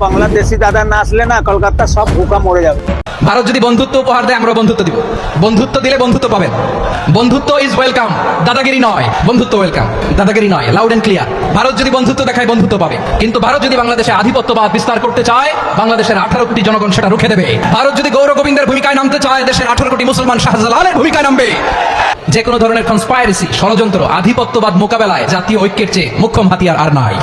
বাংলাদেশি দাদা না আসলে না কলকাতা সব ভুকা মরে যাবে। ভারত যদি বন্ধুত্ব উপহার দেয়, আমরা বন্ধুত্ব দিব। বন্ধুত্ব দিলে বন্ধুত্ব পাবেন। বন্ধুত্ব ইজ ওয়েলকাম, দাদাগিরি নয়। বন্ধুত্ব ওয়েলকাম, দাদাগিরি নয়। Loud and clear. ভারত যদি বন্ধুত্ব দেখায়, বন্ধুত্ব পাবে। কিন্তু ভারত যদি বাংলাদেশে আধিপত্যবাদ বিস্তার করতে চায়, বাংলাদেশের 18 কোটি জনগণ সেটা রুখে দেবে। ভারত যদি গৌর গোবিন্দের ভূমিকায় নামতে চায়, দেশের 18 কোটি মুসলমান শাহজালালের ভূমিকায় নামবে। যে কোনো ধরনের কনস্পাইরেসি, ষড়যন্ত্র, আধিপত্যবাদ মোকাবেলায় জাতীয় ঐক্যের চেয়ে মুখ্যম হাতিয়ার আর নাই।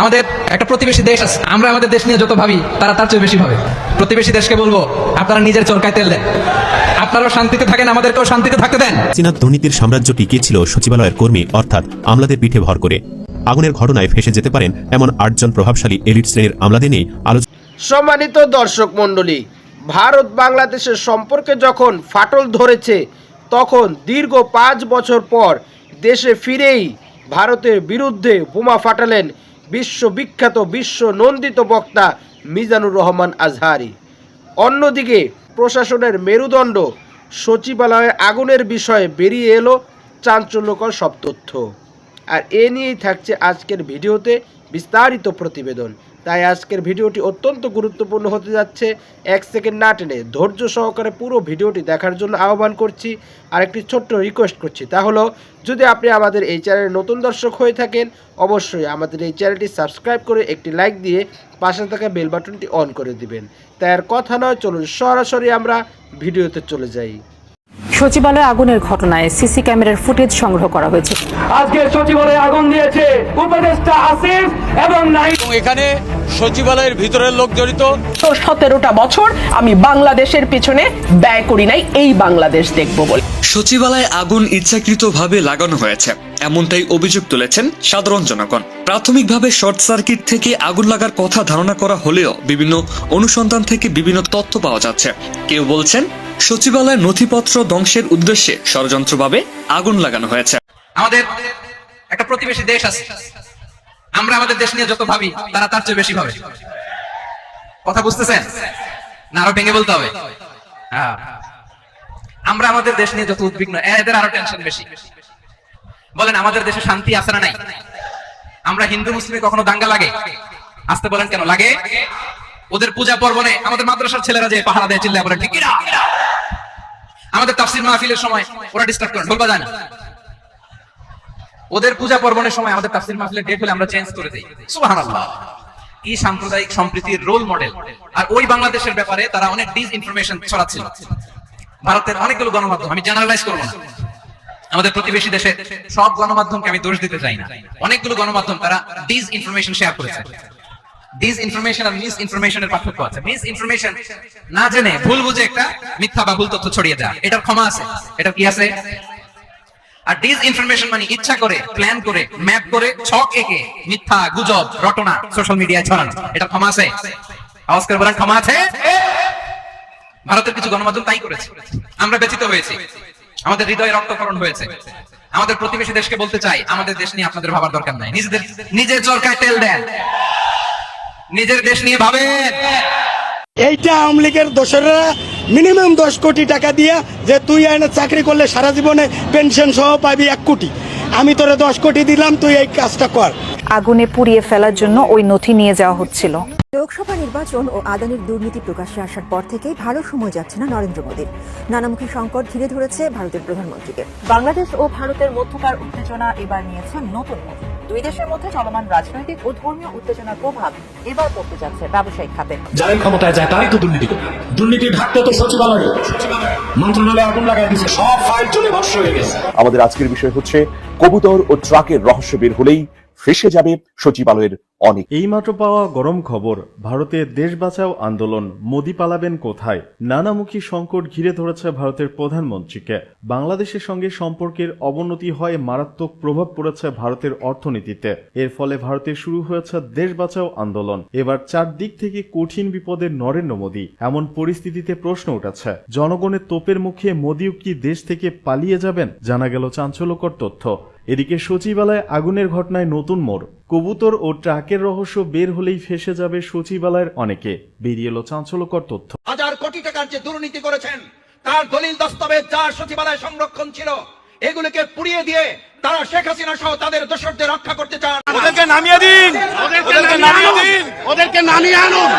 আমাদের একটা প্রতিবেশী দেশ আছে, আমরা আমাদের দেশ নিয়ে যত ভাবি, তারা তার চেয়ে বেশি ভাবে। প্রতিবেশী দেশকে বলবো, আপনারা নিজের চরকায় তেল দেন, আপনারাও শান্তিতে থাকেন, আমাদেরকেও শান্তিতে থাকতে দেন। চীনা দুর্নীতির সাম্রাজ্য টিকে ছিল সচিবালয়ের কর্মী অর্থাৎ আমলাদের পিঠে ভর করে। আগুনের ঘটনায় ফেঁসে যেতে পারেন এমন 8 জন প্রভাবশালী এলিট শ্রেণীর আমলাদের নিয়ে আলোচনা। সম্মানিত দর্শক মণ্ডলী, ভারত বাংলাদেশের সম্পর্কে যখন ফাটল ধরেছে, তখন দীর্ঘ 5 বছর পর দেশে ফিরেই ভারতের বিরুদ্ধে বোমা ফাটালেন বিশ্ববিখ্যাত, বিশ্ব নন্দিত বক্তা মিজানুর রহমান আজহারি। অন্যদিকে প্রশাসনের মেরুদণ্ড সচিবালয়ে আগুনের বিষয়ে বেরিয়ে এলো চাঞ্চল্যকর সব তথ্য। আর এ নিয়েই থাকছে আজকের ভিডিওতে বিস্তারিত প্রতিবেদন। তাই আজকের ভিডিওটি অত্যন্ত গুরুত্বপূর্ণ হতে যাচ্ছে। 1 সেকেন্ড না টেনে ধৈর্য সহকারে পুরো ভিডিওটি দেখার জন্য আহ্বান করছি। আর একটি ছোট্ট রিকোয়েস্ট করছি, তা হলো যদি আপনি আমাদের এই চ্যানেলের নতুন দর্শক হয়ে থাকেন, অবশ্যই আমাদের এই চ্যানেলটি সাবস্ক্রাইব করে একটি লাইক দিয়ে পাশে থাকা বেল বাটনটি অন করে দিবেন। তাই আর কথা নয়, চলুন সরাসরি আমরা ভিডিওতে চলে যাই। সচিবালয়ে আগুনের ঘটনায় সিসি ক্যামেরার ফুটেজ সংগ্রহ করা হয়েছে। আজকে সচিবালয়ে আগুন দিয়েছে উপদেষ্টা আসিফ এবং এখানে সচিবালয়ের ভিতরের লোক জড়িত। 17টা বছর আমি বাংলাদেশের পেছনে ব্যয় করি নাই, এই বাংলাদেশ দেখব বলে। সচিবালয়ে আগুন ইচ্ছাকৃতভাবে লাগানো হয়েছে, এমনটাই অভিযোগ তুলেছেন সাধারণ জনগণ। প্রাথমিকভাবে শর্ট সার্কিট থেকে আগুন লাগার কথা ধারণা করা হলেও বিভিন্ন অনুসন্ধান থেকে বিভিন্ন তথ্য পাওয়া যাচ্ছে। কেউ বলছেন সচিবালয়ের নথিপত্র ধ্বংসের উদ্দেশ্যে ষড়যন্ত্রভাবে আগুন লাগানো হয়েছে। আমাদের একটা প্রতিবেশী দেশ আছে, আমরা আমাদের দেশ নিয়ে যত ভাবি, তারা তার চেয়ে বেশি ভাবে। কথা বুঝতেছেন না? আরো ভেঙে বলতে হবে। হ্যাঁ, আমরা আমাদের দেশ নিয়ে যত উদ্বিগ্ন, এদের আরো টেনশন বেশি। বলেন, আমাদের দেশে শান্তি আছে না নাই? আমরা হিন্দু মুসলিমে কখনো দাঙ্গা লাগে? আসতে বলেন, কেন লাগে? ওদের পূজা পর্বণে আমাদের মাদ্রাসার ছেলেরা যে পাহারা দেয়, চিল্লায় বলেন ঠিক কিনা? আমাদের তাফসীর মাহফিলের সময় ওরা ডিস্টার্ব করে, ঢোল বাজায় না। ওদের পূজা পর্বণের সময় আমাদের তাফসীর মাহফিলের ডেট হলে আমরা চেঞ্জ করে দেই। সুবহানাল্লাহ, কি সাম্প্রদায়িক সম্প্রীতির রোল মডেল। আর ওই বাংলাদেশের ব্যাপারে তারা অনেক ডিসইনফরমেশন ছড়াচ্ছিল। ভারতের অনেকগুলো গণমাধ্যম, আমি জেনারেলাইজ করব না, আমাদের প্রতিবেশী দেশে সব গণমাধ্যমকে আমি দোষ দিতে চাই না, অনেকগুলো গণমাধ্যম তারা ডিসইনফরমেশন শেয়ার করেছে। ডিসইনফরমেশন আর মিস ইনফরমেশনের পার্থক্য আছে। মিস ইনফরমেশন না জেনে ভুল বুঝে একটা মিথ্যা বা ভুল তথ্য ছড়িয়ে দেয়, এটার ক্ষমা আছে, এটা কি আছে? আর ডিসইনফরমেশন মানে ইচ্ছা করে, প্ল্যান করে, ম্যাপ করে, ছক এঁকে মিথ্যা, গুজব, রটনা সোশ্যাল মিডিয়ায় ছড়ানো, এটার ক্ষমা আছে? আওয়াজ করে বলেন, ক্ষমা আছে? ভারতের কিছু গণমাধ্যম তাই করেছে। আমরা ব্যথিত হয়েছি, আমাদের হৃদয়ে রক্তক্ষরণ হয়েছে। আমাদের প্রতিবেশী দেশকে বলতে চাই, আমাদের দেশ নিয়ে আপনাদের ভাবার দরকার নাই। নিজের চরকায় তেল দেন, নিজের দেশ নিয়ে ভাবেন। এইটা আওয়ামী লীগের দোসররা মিনিমাম 10 কোটি টাকা দিয়ে যে তুই এনে চাকরি করলে সারা জীবনে পেনশন সহ পাবি 1 কোটি, আমি তোরে 10 কোটি দিলাম, তুই এই কাজটা কর। আগুনে পুড়িয়ে ফেলার জন্য ওই নথি নিয়ে যাওয়া হচ্ছিল। লোকসভা নির্বাচন ও আদানির দুর্নীতি প্রকাশ্যে আসার পর থেকেই ভালো সময় যাচ্ছে না নরেন্দ্র মোদীর। নানামুখী সংকট ঘিরে ধরেছে ভারতের প্রধানমন্ত্রীকে। বাংলাদেশ ও ভারতের মধ্যকার উত্তেজনা এবার নিয়েছে নতুন মোড়। দুই দেশের মধ্যে চলমান রাজনৈতিক ও ধর্মীয় উত্তেজনার প্রভাব এবার পড়তে যাচ্ছে ব্যবসায়িক খাতে। যারা ক্ষমতায় যায় তারাই তো দুর্নীতি করে। দুর্নীতি ঢাকতে তো সচিবালয়, মন্ত্রণালয়ে আগুন লাগাই দিয়েছে, সব ফাইল চলে ভস্ম হয়ে গেছে। আমাদের আজকের বিষয় হচ্ছে কবুতর ও ট্রাকের রহস্য বের হলেই ফেসে যাবে সচিবালয়ের অনেক। এইমাত্র পাওয়া গরম খবর, ভারতের দেশ বাঁচাও আন্দোলন, মোদি পালাবেন কোথায়? নানামুখী সংকট ঘিরে ধরেছে ভারতের প্রধানমন্ত্রীকে। বাংলাদেশের সঙ্গে সম্পর্কের অবনতি হয়, মারাত্মক প্রভাব পড়েছে ভারতের অর্থনীতিতে। এর ফলে ভারতে শুরু হয়েছে দেশ বাঁচাও আন্দোলন। এবার চারদিক থেকে কঠিন বিপদে নরেন্দ্র মোদী। এমন পরিস্থিতিতে প্রশ্ন উঠেছে, জনগণের তোপের মুখে মোদিও কি দেশ থেকে পালিয়ে যাবেন? জানা গেল চাঞ্চল্যকর তথ্য। এদিকে সচিবালয়ে আগুনের ঘটনায় নতুন মোড়। কবুতর ও ট্রাকের রহস্য বের হলেই ফেসে যাবে সচিবালয়ের অনেকে। বেরিয়ে এলো চাঞ্চল্যকর তথ্য। 1000 কোটি টাকার যে দুর্নীতি করেছেন, তার দলিল দস্তাবেজ যার সচিবালয়ে সংরক্ষণ ছিল, এগুলোকে পুড়িয়ে দিয়ে তারা শেখ হাসিনা সহ তাদের দোসরদের রক্ষা করতে চান। ওদেরকে নামিয়ে দিন, ওদেরকে নামিয়ে দিন, ওদেরকে নামিয়ে আনুন,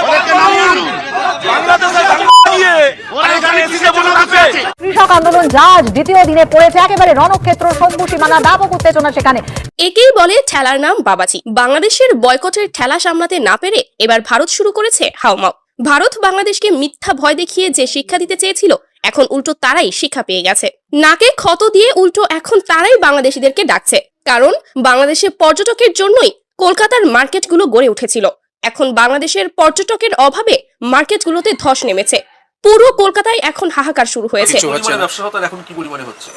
ওদেরকে নামিয়ে আনুন। বাংলাদেশে কৃষক আন্দোলন যা আজ দ্বিতীয় দিনে পড়েছে একেবারে রণক্ষেত্র, শম্ভু সীমানা, ব্যাপক উত্তেজনা সেখানে। একেই বলে ঠেলার নাম বাবাজি। বাংলাদেশের বয়কটের ঠেলা সামলাতে না পেরে এবার ভারত শুরু করেছে হাউমাউ। ভারত বাংলাদেশকে মিথ্যা ভয় দেখিয়ে যে শিক্ষা দিতে চেয়েছিল, এখন উল্টো তারাই শিক্ষা পেয়ে গেছে। নাকে ক্ষত দিয়ে উল্টো এখন তারাই বাংলাদেশিদেরকে ডাকছে। কারণ বাংলাদেশের পর্যটকের জন্যই কলকাতার মার্কেটগুলো গড়ে উঠেছিল। এখন বাংলাদেশের পর্যটকের অভাবে মার্কেটগুলোতে ধস নেমেছে। পুরো কলকাতায় এখন হাহাকার শুরু হয়েছে।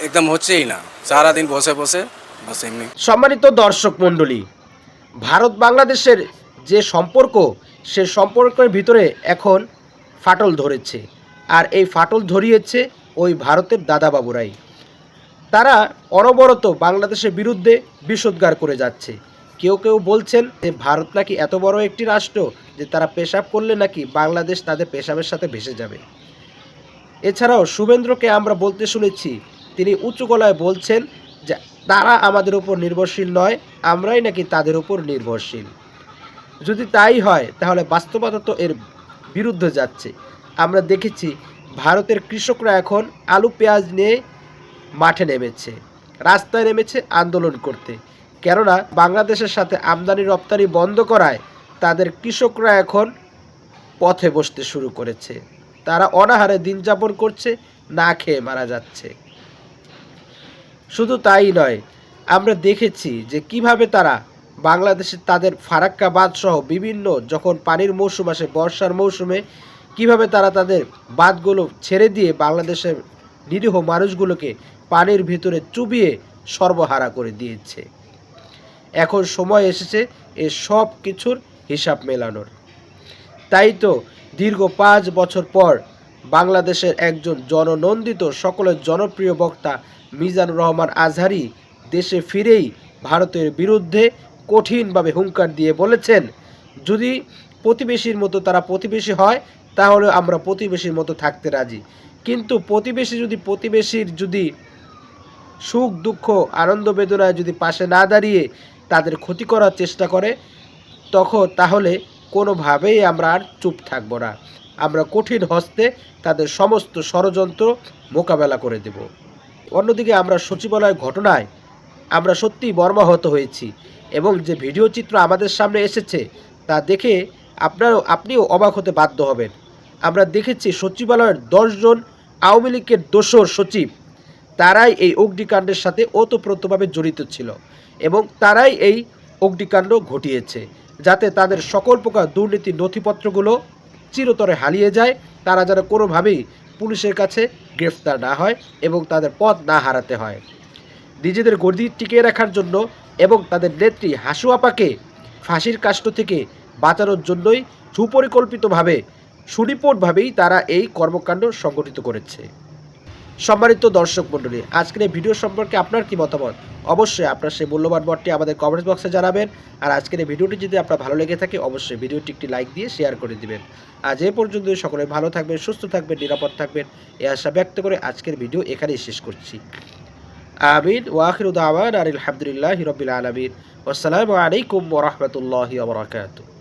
একদম হচ্ছেই না, সারাদিন বসে বসে এমনি। সম্মানিত দর্শক মণ্ডলী, ভারত বাংলাদেশের যে সম্পর্ক, সে সম্পর্কের ভিতরে এখন ফাটল ধরেছে। আর এই ফাটল ধরিয়েছে ওই ভারতের দাদাবাবুরাই। তারা অনবরত বাংলাদেশের বিরুদ্ধে বিষোদ্গার করে যাচ্ছে। কেউ কেউ বলছেন যে ভারত নাকি এত বড় একটি রাষ্ট্র যে তারা পেশাব করলে নাকি বাংলাদেশ তাদের পেশাবের সাথে ভেসে যাবে। এছাড়াও শুভেন্দ্রকে আমরা বলতে শুনেছি, তিনি উঁচু গলায় বলছেন যে তারা আমাদের উপর নির্ভরশীল নয়, আমরাই নাকি তাদের উপর নির্ভরশীল। যদি তাই হয় তাহলে বাস্তবতা তো এর বিরুদ্ধে যাচ্ছে। আমরা দেখেছি ভারতের কৃষকরা এখন আলু পেঁয়াজ নিয়ে মাঠে নেমেছে, রাস্তায় নেমেছে আন্দোলন করতে। কেননা বাংলাদেশের সাথে আমদানি রপ্তানি বন্ধ করায় তাদের কৃষকরা এখন পথে বসতে শুরু করেছে। তারা অনাহারে দিন যাপন করছে, না খেয়ে মারা যাচ্ছে। শুধু তাই নয়, আমরা দেখেছি যে কিভাবে তারা বাংলাদেশে তাদের ফারাক্কা বাঁধ সহ বিভিন্ন যখন পানির মৌসুম আসে, বর্ষার মৌসুমে, কিভাবে তারা তাদের বাঁধগুলো ছেড়ে দিয়ে বাংলাদেশের নিরীহ মানুষগুলোকে পানির ভিতরে চুবিয়ে সর্বহারা করে দিয়েছে। এখন সময় এসেছে এ সব কিছুর হিসাব মেলানোর। তাই তো দীর্ঘ 5 বছর পর বাংলাদেশের একজন জননন্দিত সকলের জনপ্রিয় বক্তা মিজানুর রহমান আজহারি দেশে ফিরেই ভারতের বিরুদ্ধে কঠিনভাবে হুঙ্কার দিয়ে বলেছেন, যদি প্রতিবেশীর মতো তারা প্রতিবেশী হয় তাহলে আমরা প্রতিবেশীর মতো থাকতে রাজি, কিন্তু প্রতিবেশী যদি প্রতিবেশীর যদি সুখ দুঃখ আনন্দ বেদনায় যদি পাশে না দাঁড়িয়ে তাদের ক্ষতি করার চেষ্টা করে, তাহলে কোনোভাবেই আমরা আর চুপ থাকব না। আমরা কঠিন হস্তে তাদের সমস্ত ষড়যন্ত্র মোকাবেলা করে দেব। অন্যদিকে আমরা সচিবালয় ঘটনায় আমরা সত্যিই মর্মাহত হয়েছি এবং যে ভিডিও চিত্র আমাদের সামনে এসেছে তা দেখে আপনিও অবাক হতে বাধ্য হবেন। আমরা দেখেছি সচিবালয়ের 10 জন আওয়ামী লীগের দোসর সচিব, তারাই এই অগ্নিকাণ্ডের সাথে ওতপ্রোতভাবে জড়িত ছিল এবং তারাই এই অগ্নিকাণ্ড ঘটিয়েছে, যাতে তাদের সকল প্রকার দুর্নীতির নথিপত্রগুলো চিরতরে হারিয়ে যায়, তারা যেন কোনোভাবেই পুলিশের কাছে গ্রেফতার না হয় এবং তাদের পথ না হারাতে হয়। নিজেদের গদি টিকিয়ে রাখার জন্য এবং তাদের নেত্রী হাসু আপাকে ফাঁসির কাষ্ঠ থেকে বাঁচানোর জন্যই সুপরিকল্পিতভাবে সুনিপুণভাবেই তারা এই কর্মকাণ্ড সংগঠিত করেছে। সম্মানিত দর্শক মণ্ডলী, আজকের এই ভিডিও সম্পর্কে আপনার কি মতামত? অবশ্যই আপনার সেই মূল্যবান মতটি আমাদের কমেন্টস বক্সে জানাবেন। আর আজকের এই ভিডিওটি যদি আপনার ভালো লেগে থাকে অবশ্যই ভিডিওটি একটি লাইক দিয়ে শেয়ার করে দিবেন। আজ এ পর্যন্ত সকলে ভালো থাকবেন, সুস্থ থাকবেন, নিরাপদ থাকবেন এই আশা ব্যক্ত করে আজকের ভিডিও এখানেই শেষ করছি। আমিন ওয়া আখিরু দাওয়ানা আলহামদুলিল্লাহি রাব্বিল আলামিন। আসসালামু আলাইকুম ওয়া রাহমাতুল্লাহি ওয়া বারাকাতুহু।